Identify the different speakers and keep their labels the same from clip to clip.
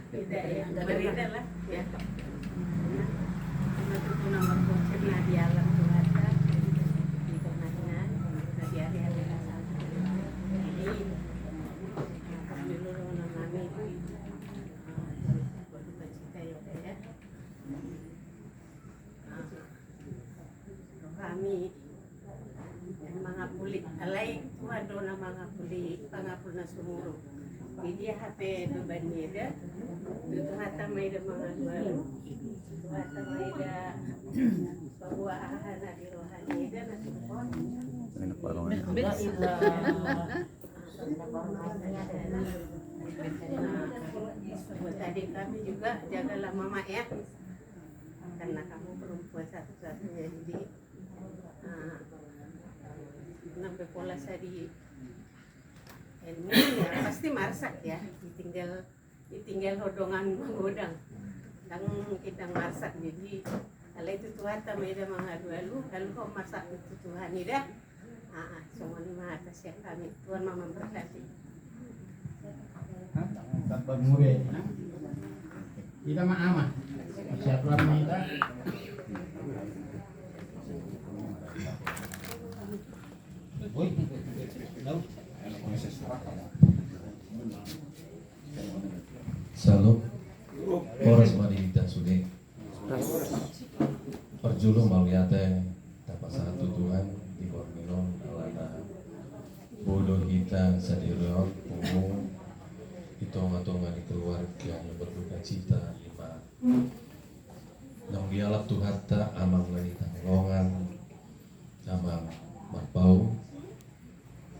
Speaker 1: Tidak ya, berita lah ya. Itu nomor voucher di alam keluarga di Penanganan di area Desa. Jadi dulu nama kami berduka cita ya kami mangapuli alay Tuhan dona mangapuli pangapul na sumuro. Jadi HP beban dia itu hata maida mga dualo hata maida bahwa ahana di rohani dia na telepon buat adik kami juga jagalah mama ya karena kamu perempuan satu-satunya jadi sampai pola saya di ini ya pasti masak ya ditinggal hodongan menggodang dan kita masak jadi kalau itu Tuhan tameda mangadu lalu kau masak itu Tuhan ini dah semua ni mah atas yang kami Tuhan mama berkati
Speaker 2: dapat murid kita mah aman siapa kita Oi, tahu?
Speaker 3: Salam Polres Madinah Sude Perjulu maliate dapat satu Tuhan di Borneo alana bodoh kita sadirion umum hitung-hitungan di keluarga yang berduka cita lima nang dialap Tuhan tak amang lagi tanggongan amang marpau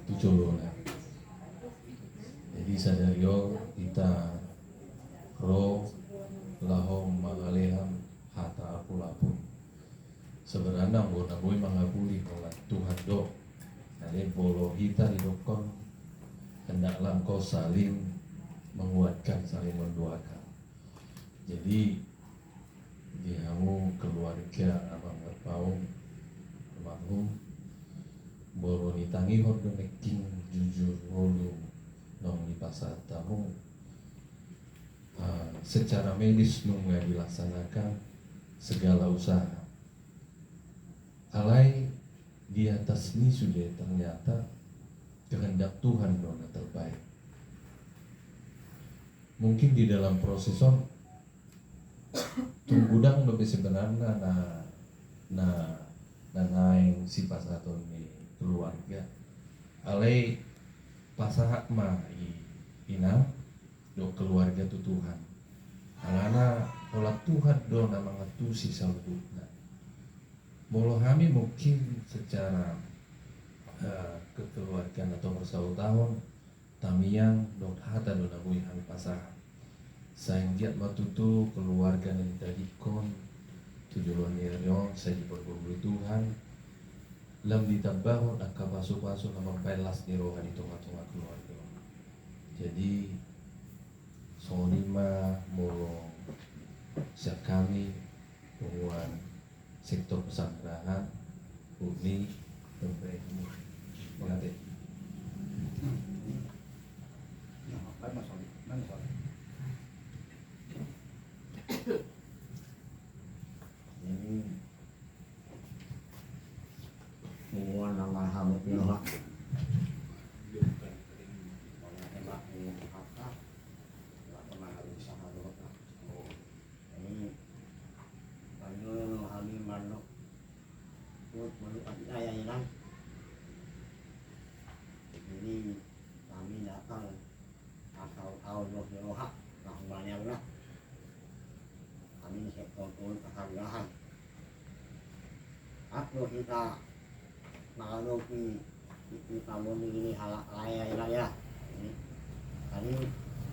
Speaker 3: tujuh jadi sadario kita ro lahom mangaleham hata aku lapun sebenarnya bona boy mangabuli oleh Tuhan do jadi bolo kita didokon hendaklah engkau saling menguatkan saling mendoakan jadi dihamu keluarga abang berpaung almarhum bolo ditangi hodo neking jujur holu nong di pasar tamu secara medis nunggu dilaksanakan segala usaha alai di atas ini sudah ternyata kehendak Tuhan dona terbaik mungkin di dalam proseson tunggudang lebih sebenarnya nah naing si pasaton ini keluarga alai pasahak mah ina do keluarga tu Tuhan alana pola Tuhan do nama ngatusi saludna bolo kami mungkin secara kekeluargaan atau persaudarawan tamiang do hata do nabui kami pasahak sayang giat matutu keluarga yang tadi kon tujuan niryon saya diperguli Tuhan lam ditabahon angka pasu-pasu namang pelas ni rohan di tengah-tengah keluarga jadi sonima molong siap kami hubungan sektor pesantren uni tempat ini mengatik
Speaker 2: ini semua nama hamut nyoha ini banyak kami manuk menurut saya hilang jadi kami datang asal tahun 20 tahun banyak lah kami sektor kehargaan aku kita mengalami kita mau begini halal ya ini tadi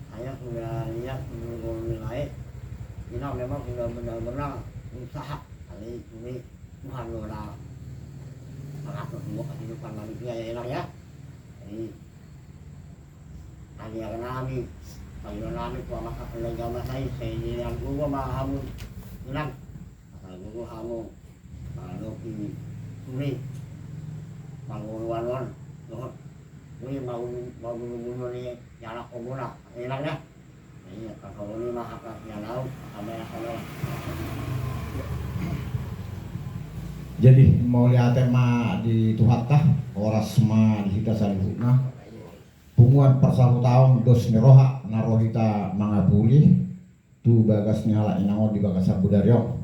Speaker 2: saya sudah lihat menilai kita memang sudah benar-benar usaha kali ini Tuhan sudah mengatur semua kehidupan manusia ya jadi tadi yang kami kalau kami kuah masak lagi saya yang gua mahamu hilang kalau gua hamu kalau ini suri bangun ini mau bunuh ini jarak komuna hilangnya Iya, kalau ini mah haknya laut, sama yang kalau
Speaker 4: Jadi mau lihat tema di tuhatah oras ma di kita salihuna punguan persatu tahun dos neroha narohita mangapuli tu bagas nyala inango di bagas sabudaryo.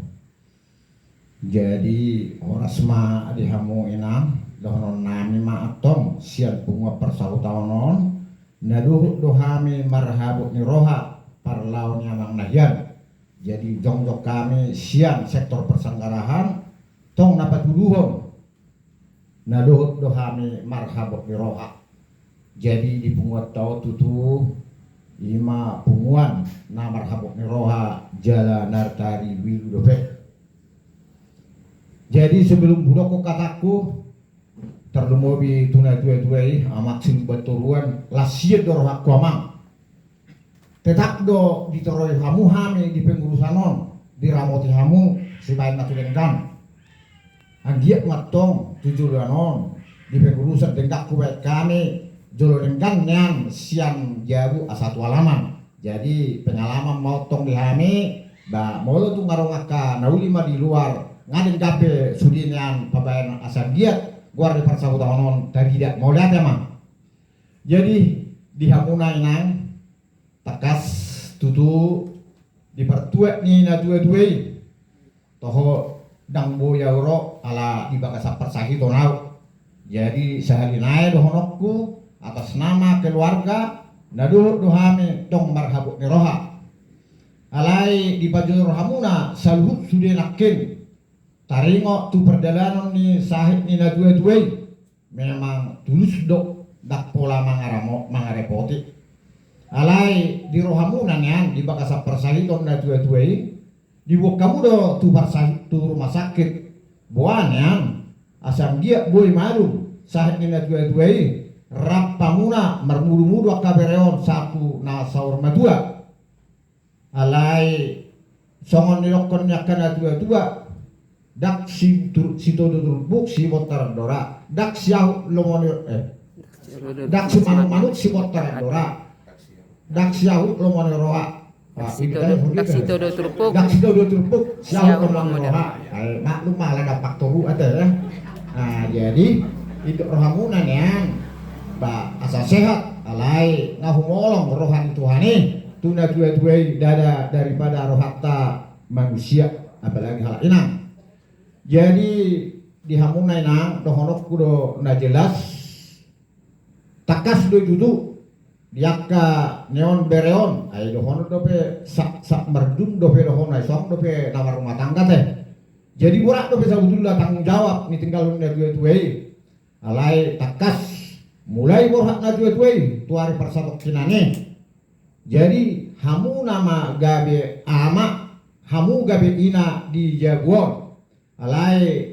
Speaker 4: Jadi oras ma di hamu inang dohonon nami ma atong sian pungua persatu tahun non naduh dohami marhabut neroha parlaunya mang nahyan. Jadi jongjok kami sian sektor persanggarahan tong dapat duluhon naduh dohami marhabut neroha. Jadi di punguat tau tutu lima punguan na marhabut neroha jala nartari wilu dope. Jadi sebelum budoko kataku terlemobi tunai tuai amak sing baturuan lasia doroh aku amang tetap do ditoroi hamu hami di pengurusanon diramoti hamu sibain natulengkan angiat matong tujuanon di pengurusan dengdak kuwet kami jolorengkan yang siang jabu asatu alaman. Jadi pengalaman mau tong di hami ba molo tu ngarongaka nauli ma di luar ngaden dape sudin yang pabayan asal giat guar di parsahu tahonon tadi tidak mau lihat ya mah. Jadi di hamuna inang takas tutu di pertuet ni na dua-dua toho dang boya uro ala di bakasa persahi tonau. Jadi sehari naik dohonokku atas nama keluarga nadu dohami dong marhabut neroha alai di baju rohamuna saluhut sudah nakin taringo tu perjalanan ni sahib ni na dua-dua memang tulus dok dak pola mangarepoti alai di rohamuna nyan di bakasa persahiton na dua-dua di wok kamu do tu persahit tu rumah sakit buan yang asam dia boy malu sahib ni na dua-dua rap pamuna mermudu-mudu akabereon satu na saur madua alai songon nilokon yakana dua-dua dak si todo turbuk si botar dora dak siau lomonir dak si manuk si botar dora dak siau lomonir roa
Speaker 5: dak si todo turbuk
Speaker 4: siau lomonir roa maklum malah dapat toru ada ya. Nah jadi itu rohamunan yang ba asa sehat alai ngahumolong rohani Tuhani tuna dua-dua dada daripada rohata manusia apalagi hal inang. Jadi di hamuna inang dohonok kudo na jelas takas do judu diaka neon bereon ay dohonok dope sak merdum dope dohon ay song dope nawar rumah tangga teh. Jadi burak dope sabudullah tanggung jawab ni tinggal na dua-dua alai takas mulai borhak na dua-dua tuari persatok kinane. Jadi hamu nama gabe ama hamu gabe ina di jaguan alai